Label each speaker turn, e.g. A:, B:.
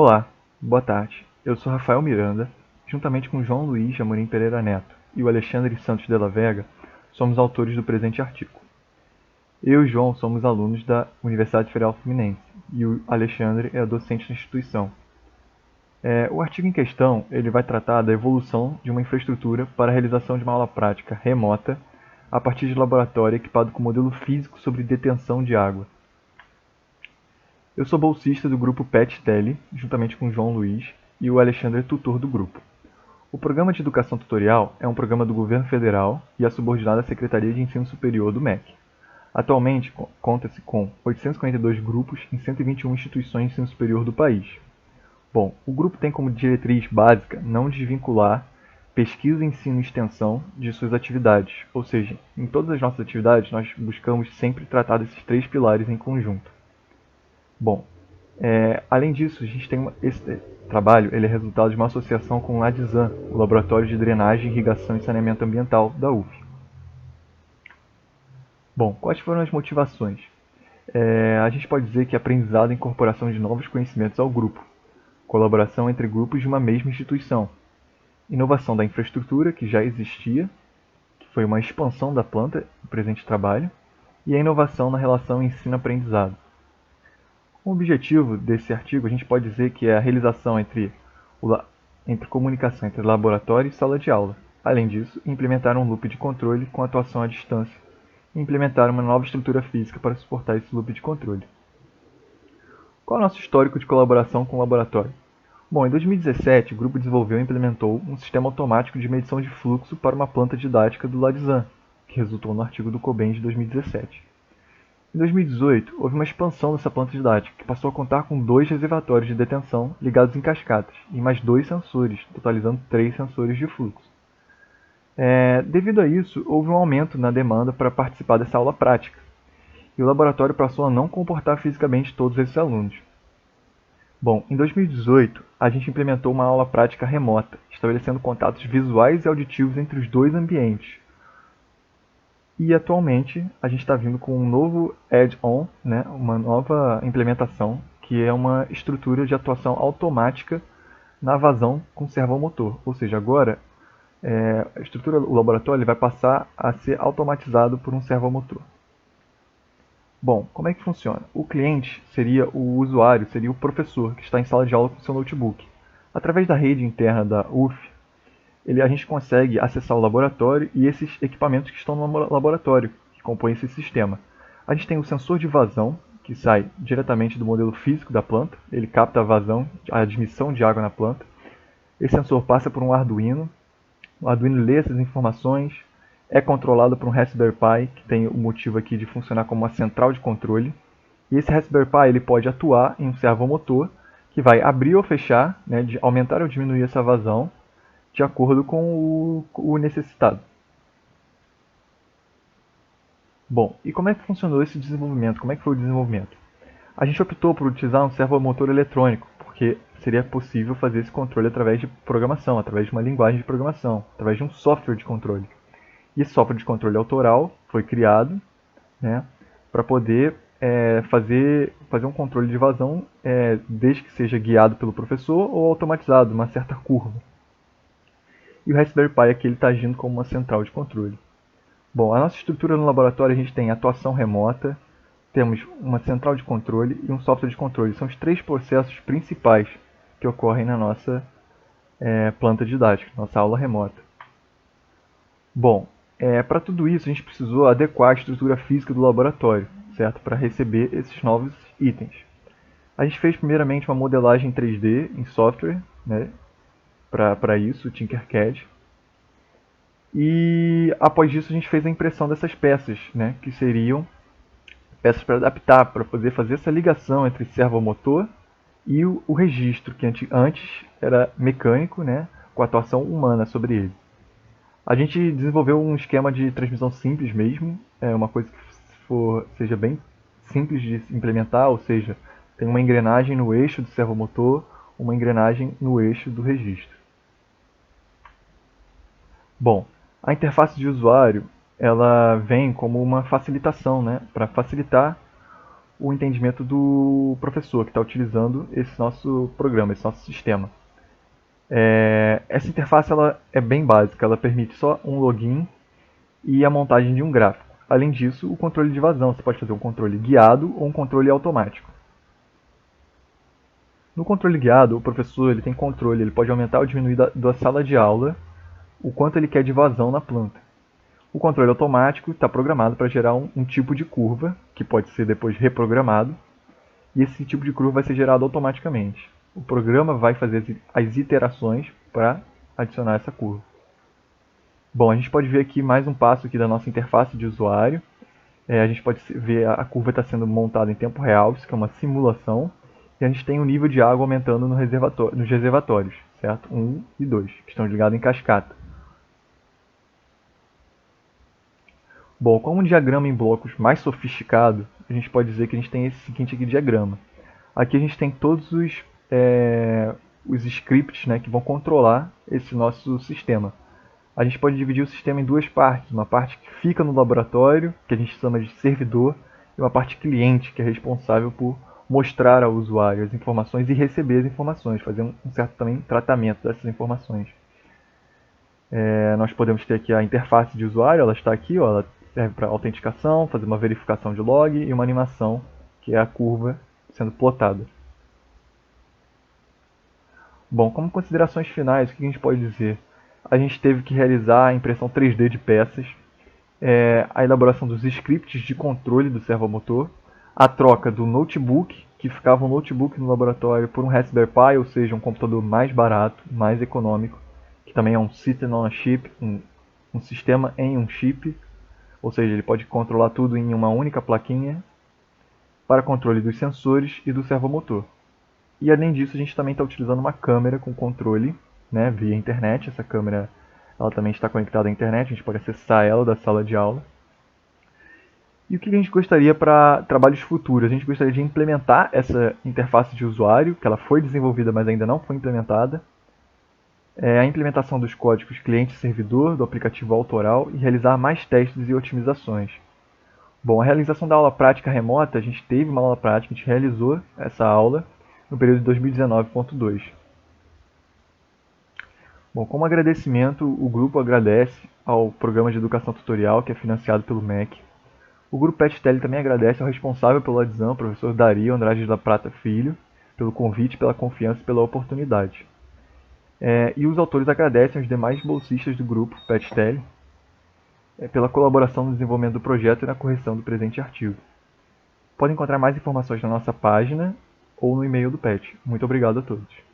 A: Olá, boa tarde. Eu sou Rafael Miranda, juntamente com João Luiz Amorim Pereira Neto e o Alexandre Santos de la Vega, somos autores do presente artigo. Eu e o João somos alunos da Universidade Federal Fluminense e o Alexandre é docente na instituição. O artigo em questão ele vai tratar da evolução de uma infraestrutura para a realização de uma aula prática remota a partir de laboratório equipado com modelo físico sobre detenção de água. Eu sou bolsista do grupo PET Tele, juntamente com o João Luiz, e o Alexandre é tutor do grupo. O Programa de Educação Tutorial é um programa do Governo Federal e é subordinado à Secretaria de Ensino Superior do MEC. Atualmente, conta-se com 842 grupos em 121 instituições de ensino superior do país. Bom, o grupo tem como diretriz básica não desvincular pesquisa, ensino e extensão de suas atividades, ou seja, em todas as nossas atividades nós buscamos sempre tratar desses três pilares em conjunto. Bom, além disso, a gente tem esse trabalho ele é resultado de uma associação com o LADSAN, o Laboratório de Drenagem, Irrigação e Saneamento Ambiental da UF. Bom, quais foram as motivações? A gente pode dizer que aprendizado e incorporação de novos conhecimentos ao grupo, colaboração entre grupos de uma mesma instituição, inovação da infraestrutura que já existia, que foi uma expansão da planta do presente trabalho, e a inovação na relação ensino-aprendizado. O objetivo desse artigo a gente pode dizer que é a realização entre comunicação entre laboratório e sala de aula. Além disso, implementar um loop de controle com atuação à distância e implementar uma nova estrutura física para suportar esse loop de controle. Qual é o nosso histórico de colaboração com o laboratório? Bom, em 2017, o grupo desenvolveu e implementou um sistema automático de medição de fluxo para uma planta didática do LADSAN, que resultou no artigo do COBEM de 2017. Em 2018, houve uma expansão dessa planta didática, que passou a contar com 2 reservatórios de detenção ligados em cascatas e mais 2 sensores, totalizando 3 sensores de fluxo. Devido a isso, houve um aumento na demanda para participar dessa aula prática, e o laboratório passou a não comportar fisicamente todos esses alunos. Bom, em 2018, a gente implementou uma aula prática remota, estabelecendo contatos visuais e auditivos entre os dois ambientes. E atualmente a gente está vindo com um novo add-on, né, uma nova implementação, que é uma estrutura de atuação automática na vazão com servomotor. Ou seja, agora a estrutura, o laboratório ele vai passar a ser automatizado por um servomotor. Bom, como é que funciona? O cliente seria o usuário, seria o professor que está em sala de aula com seu notebook. Através da rede interna da UF, a gente consegue acessar o laboratório e esses equipamentos que estão no laboratório, que compõem esse sistema. A gente tem o sensor de vazão, que sai diretamente do modelo físico da planta, ele capta a vazão, a admissão de água na planta. Esse sensor passa por um Arduino, o Arduino lê essas informações, é controlado por um Raspberry Pi, que tem o motivo aqui de funcionar como uma central de controle. E esse Raspberry Pi ele pode atuar em um servomotor, que vai abrir ou fechar, né, de aumentar ou diminuir essa vazão, de acordo com o necessitado. Bom, e como é que funcionou esse desenvolvimento? Como é que foi o desenvolvimento? A gente optou por utilizar um servomotor eletrônico, porque seria possível fazer esse controle através de programação, através de uma linguagem de programação, através de um software de controle. E esse software de controle autoral foi criado, né, para poder fazer um controle de vazão desde que seja guiado pelo professor ou automatizado, uma certa curva. E o Raspberry Pi aqui está agindo como uma central de controle. Bom, a nossa estrutura no laboratório a gente tem atuação remota, temos uma central de controle e um software de controle. São os 3 processos principais que ocorrem na nossa planta didática, nossa aula remota. Bom, para tudo isso a gente precisou adequar a estrutura física do laboratório, certo? Para receber esses novos itens. A gente fez primeiramente uma modelagem 3D em software, né? Para isso, o Tinkercad. E após isso a gente fez a impressão dessas peças, né? Que seriam peças para adaptar, para poder fazer essa ligação entre servomotor e o registro, que antes era mecânico, né? Com atuação humana sobre ele. A gente desenvolveu um esquema de transmissão simples mesmo, uma coisa que seja bem simples de implementar, ou seja, tem uma engrenagem no eixo do servomotor, uma engrenagem no eixo do registro. Bom, a interface de usuário ela vem como uma facilitação, né, para facilitar o entendimento do professor que está utilizando esse nosso programa, esse nosso sistema. Essa interface ela é bem básica, ela permite só um login e a montagem de um gráfico. Além disso, o controle de vazão, você pode fazer um controle guiado ou um controle automático. No controle guiado, o professor ele tem controle, ele pode aumentar ou diminuir da sala de aula o quanto ele quer de vazão na planta. O controle automático está programado para gerar um tipo de curva, que pode ser depois reprogramado, e esse tipo de curva vai ser gerado automaticamente. O programa vai fazer as iterações para adicionar essa curva. Bom, a gente pode ver aqui mais um passo aqui da nossa interface de usuário. A gente pode ver a curva está sendo montada em tempo real, isso que é uma simulação. E a gente tem o nível de água aumentando nos reservatórios, certo? 1 e 2, que estão ligados em cascata. Bom, como um diagrama em blocos mais sofisticado, a gente pode dizer que a gente tem esse seguinte aqui diagrama. Aqui a gente tem todos os scripts, né, que vão controlar esse nosso sistema. A gente pode dividir o sistema em duas partes. Uma parte que fica no laboratório, que a gente chama de servidor, e uma parte cliente, que é responsável por mostrar ao usuário as informações e receber as informações, fazer um certo também tratamento dessas informações. Nós podemos ter aqui a interface de usuário, ela está aqui, ó, ela serve para autenticação, fazer uma verificação de log e uma animação, que é a curva sendo plotada. Bom, como considerações finais, o que a gente pode dizer? A gente teve que realizar a impressão 3D de peças, a elaboração dos scripts de controle do servomotor, a troca do notebook, que ficava um notebook no laboratório, por um Raspberry Pi, ou seja, um computador mais barato, mais econômico, que também é um System on a Chip, um sistema em um chip, ou seja, ele pode controlar tudo em uma única plaquinha, para controle dos sensores e do servomotor. E além disso, a gente também está utilizando uma câmera com controle, né, via internet. Essa câmera ela também está conectada à internet, a gente pode acessar ela da sala de aula. E o que a gente gostaria para trabalhos futuros? A gente gostaria de implementar essa interface de usuário, que ela foi desenvolvida, mas ainda não foi implementada. A implementação dos códigos cliente e servidor do aplicativo autoral e realizar mais testes e otimizações. Bom, a realização da aula prática remota, a gente teve uma aula prática, a gente realizou essa aula no período de 2019.2. Bom, como agradecimento, o grupo agradece ao programa de educação tutorial que é financiado pelo MEC. O grupo PetTele também agradece ao responsável pelo Adzam, o professor Dario Andrade da Prata Filho, pelo convite, pela confiança e pela oportunidade. E os autores agradecem aos demais bolsistas do grupo PetTele pela colaboração no desenvolvimento do projeto e na correção do presente artigo. Podem encontrar mais informações na nossa página ou no e-mail do PET. Muito obrigado a todos.